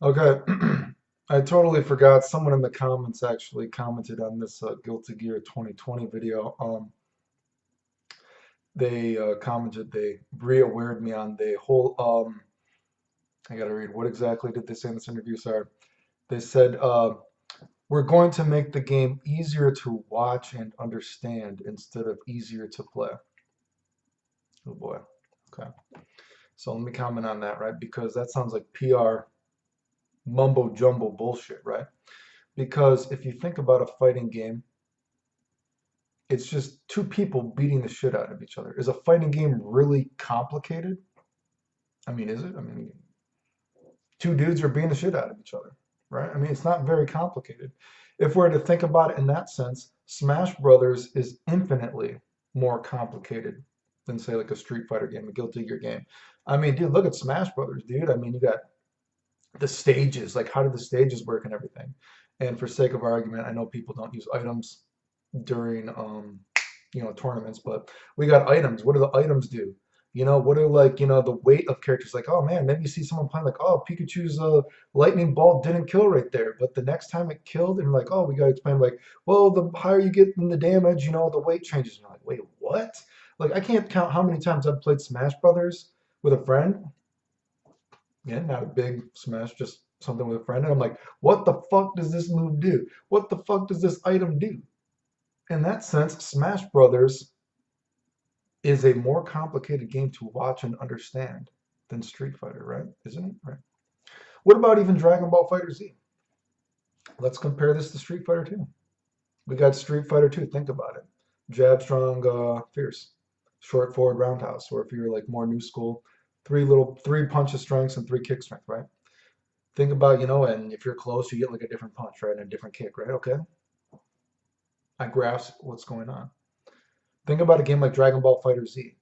Okay, I totally forgot. Someone in the comments actually commented on this Guilty Gear 2020 video. They commented, they re-awared me on the whole. I gotta read. What exactly did they say in this interview? Sorry. They said, we're going to make the game easier to watch and understand instead of easier to play. Oh boy. Okay. So let me comment on that, right? Because that sounds like PR mumbo jumbo bullshit, right? Because if you think about a fighting game, it's just two people beating the shit out of each other. Is a fighting game really complicated? I mean, is it? I mean, two dudes are beating the shit out of each other, right? I mean, it's not very complicated. If we're to think about it in that sense, Smash Brothers is infinitely more complicated than, say, like a Street Fighter game, a Guilty Gear game. I mean, dude, look at Smash Brothers, dude. I mean, you got the stages, like how do the stages work and everything. And for sake of argument, I know people don't use items during tournaments, but we got items. What do the items do? What are, like, the weight of characters? Like, oh man, maybe you see someone playing, like, oh, Pikachu's lightning bolt didn't kill right there, but the next time it killed, and like, oh, we gotta explain, like, well, the higher you get in the damage, the weight changes. And you're like, wait, what? Like, I can't count how many times I've played Smash Brothers with a friend. Yeah, not a big smash, just something with a friend. And I'm like, what the fuck does this move do? What the fuck does this item do? In that sense, Smash Brothers is a more complicated game to watch and understand than Street Fighter, right? Isn't it? Right. What about even Dragon Ball Fighter Z? Let's compare this to Street Fighter 2. We got Street Fighter 2. Think about it. Jab strong, fierce. Short forward roundhouse. Or if you're like more new school, three punches strengths and three kick strength, right? Think about, and if you're close, you get like a different punch, right? And a different kick, right? Okay. I grasp what's going on. Think about a game like Dragon Ball Fighter Z.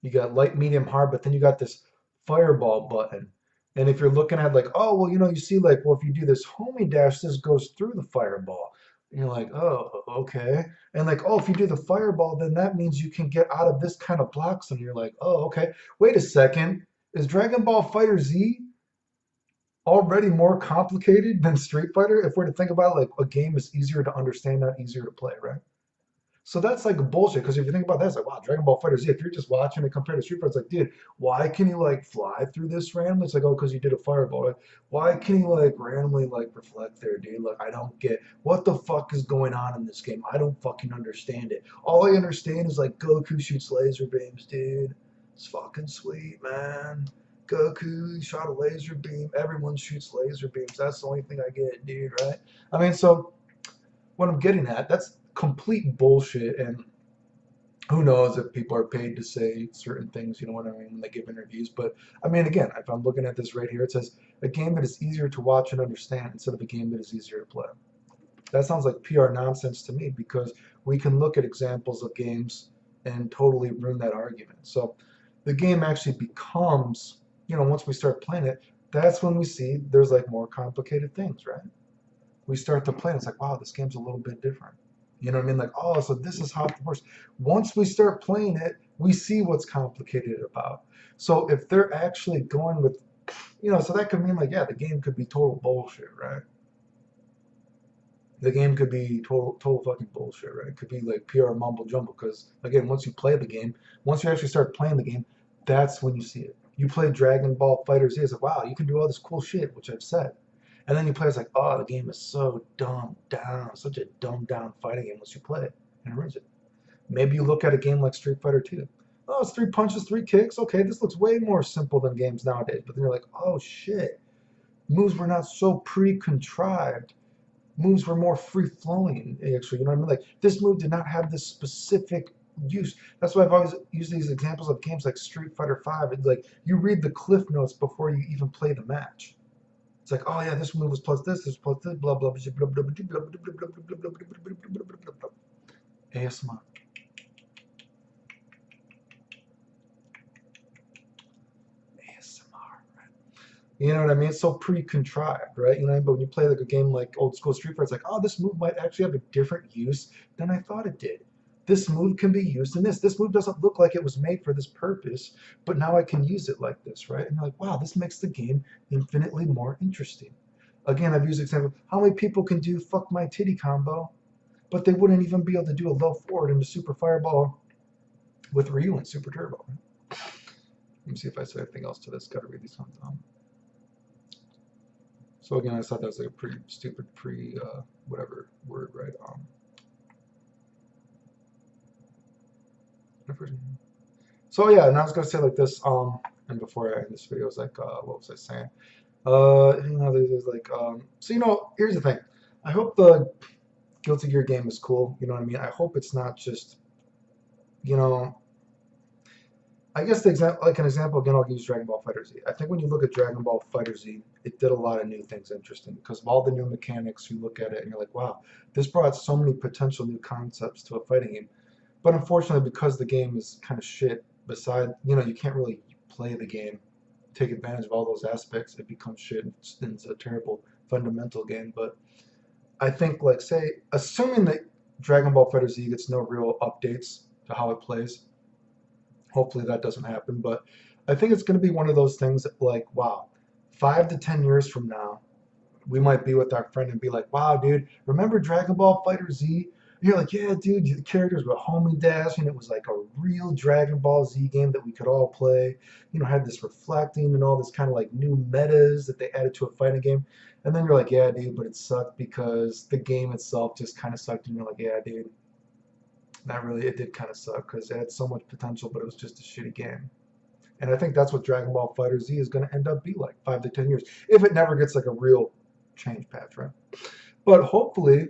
You got light, medium, hard, but then you got this fireball button. And if you're looking at, like, oh, well, you see, like, well, if you do this homing dash, this goes through the fireball. And you're like, oh, okay. And like, oh, if you do the fireball, then that means you can get out of this kind of blocks. And you're like, oh, okay. Wait a second. Is Dragon Ball Fighter Z already more complicated than Street Fighter? If we're to think about it, like, a game is easier to understand, not easier to play, right? So that's like bullshit. Because if you think about that, it's like, wow, Dragon Ball Fighter Z. If you're just watching it compared to Street Fighter, it's like, dude, why can you like fly through this randomly? It's like, oh, because you did a fireball. Like, why can you like randomly like reflect there, dude? Like, I don't get what the fuck is going on in this game. I don't fucking understand it. All I understand is like Goku shoots laser beams, dude. It's fucking sweet, man. Goku shot a laser beam. Everyone shoots laser beams. That's the only thing I get, dude, right? I mean, so what I'm getting at, that's complete bullshit. And who knows if people are paid to say certain things, you know what I mean, when they give interviews. But I mean, again, if I'm looking at this right here, it says a game that is easier to watch and understand instead of a game that is easier to play. That sounds like PR nonsense to me, because we can look at examples of games and totally ruin that argument. So the game actually becomes, once we start playing it, that's when we see there's like more complicated things, right? We start to play and it's like, wow, this game's a little bit different. You know what I mean? Like, oh, so this is how it works. Once we start playing it, we see what's complicated about. So if they're actually going with, so that could mean like, yeah, the game could be total bullshit, right? The game could be total fucking bullshit, right? It could be like pure mumble jumble. Because again, once you play the game, once you actually start playing the game, that's when you see it. You play Dragon Ball Fighter Z, it's like, wow, you can do all this cool shit, which I've said. And then you play, it's like, oh, the game is so dumbed down, such a dumbed down fighting game once you play it and ruins it. Maybe you look at a game like Street Fighter 2. Oh, it's three punches, three kicks. Okay, this looks way more simple than games nowadays. But then you're like, oh shit, moves were not so pre-contrived. Moves were more free-flowing, actually. You know what I mean? Like, this move did not have this specific use. That's why I've always used these examples of games like Street Fighter 5. It's like, you read the cliff notes before you even play the match. It's like, oh yeah, this move was plus this plus this, blah blah blah blah blah blah blah blah blah blah blah blah. ASMR. ASMR, right? You know what I mean? It's so pre-contrived, right? You know, but when you play like a game like old school Street Fighter, it's like, oh, this move might actually have a different use than I thought it did. this move can be used in this. This move doesn't look like it was made for this purpose, but now I can use it like this, right? And you're like, wow, this makes the game infinitely more interesting. Again, I've used example. How many people can do fuck my titty combo, but they wouldn't even be able to do a low forward into super fireball with Ryu and super turbo. Let me see if I say anything else to this. Got to read these ones. So again, I thought that was like a pretty stupid whatever word, right? So yeah, and I was gonna say like this. And before I end this video, I was like, what was I saying? There's like, so here's the thing. I hope the Guilty Gear game is cool. You know what I mean? I hope it's not just, you know, I guess an example again, I'll use Dragon Ball Fighter Z. I think when you look at Dragon Ball Fighter Z, it did a lot of new things interesting because of all the new mechanics. You look at it and you're like, wow, this brought so many potential new concepts to a fighting game. But unfortunately, because the game is kind of shit, you can't really play the game, take advantage of all those aspects. It becomes shit. It's a terrible fundamental game. But I think, like, say, assuming that Dragon Ball Fighter Z gets no real updates to how it plays, hopefully that doesn't happen. But I think it's going to be one of those things that, like, wow, 5 to 10 years from now, we might be with our friend and be like, wow, dude, remember Dragon Ball Fighter Z? And you're like, yeah, dude, the characters were homie dash, and it was like a real Dragon Ball Z game that we could all play. Had this reflecting and all this kind of like new metas that they added to a fighting game. And then you're like, yeah, dude, but it sucked because the game itself just kind of sucked. And you're like, yeah, dude, not really. It did kind of suck because it had so much potential, but it was just a shitty game. And I think that's what Dragon Ball Fighter Z is going to end up be like 5 to 10 years if it never gets like a real change patch, right? But hopefully,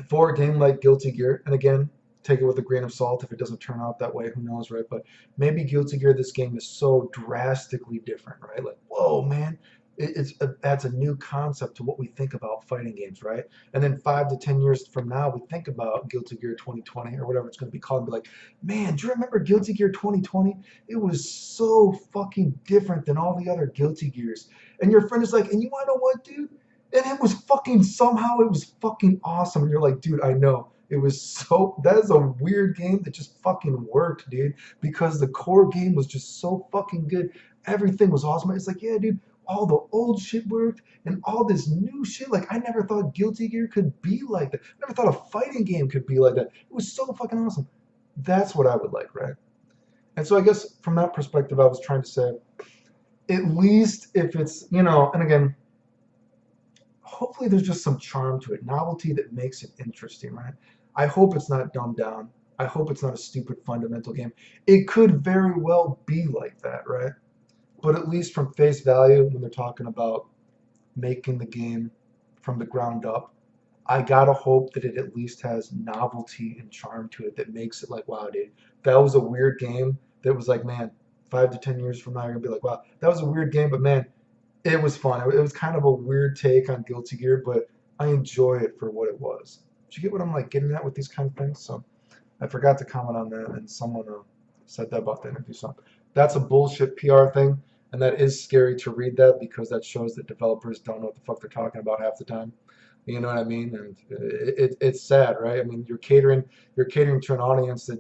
for a game like Guilty Gear, and again, take it with a grain of salt if it doesn't turn out that way, who knows, right? But maybe Guilty Gear, this game is so drastically different, right? Like, whoa, man, it adds a new concept to what we think about fighting games, right? And then 5 to 10 years from now, we think about Guilty Gear 2020 or whatever it's going to be called, and be like, man, do you remember Guilty Gear 2020? It was so fucking different than all the other Guilty Gears. And your friend is like, and you want to know what, dude? And it was fucking somehow it was fucking awesome. And you're like, dude, I know. It was that is a weird game that just fucking worked, dude. Because the core game was just so fucking good. Everything was awesome. It's like, yeah, dude, all the old shit worked and all this new shit. Like I never thought Guilty Gear could be like that. I never thought a fighting game could be like that. It was so fucking awesome. That's what I would like, right? And so I guess from that perspective, I was trying to say, at least if it's, and again, hopefully there's just some charm to it, novelty that makes it interesting, right? I hope it's not dumbed down. I hope it's not a stupid fundamental game. It could very well be like that, right? But at least from face value, when they're talking about making the game from the ground up, I gotta hope that it at least has novelty and charm to it that makes it like, wow, dude, that was a weird game that was like, man, 5 to 10 years from now, you're gonna be like, wow, that was a weird game, but man, it was fun. It was kind of a weird take on Guilty Gear, but I enjoy it for what it was. Did you get what I'm like getting at with these kind of things? So I forgot to comment on that, and someone said that about the interview. So that's a bullshit PR thing, and that is scary to read that because that shows that developers don't know what the fuck they're talking about half the time. You know what I mean? And it's sad, right? I mean, you're catering to an audience that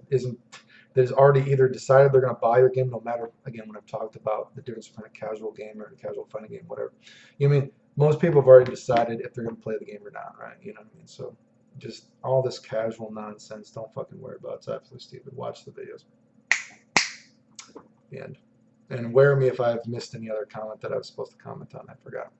has already either decided they're going to buy your game, no matter, again, when I've talked about the difference between a casual game or a casual fighting game, whatever. You know what I mean? Most people have already decided if they're going to play the game or not, right? You know what I mean? So just all this casual nonsense, don't fucking worry about it. It's absolutely stupid. Watch the videos. The end. And wear me if I've missed any other comment that I was supposed to comment on. I forgot.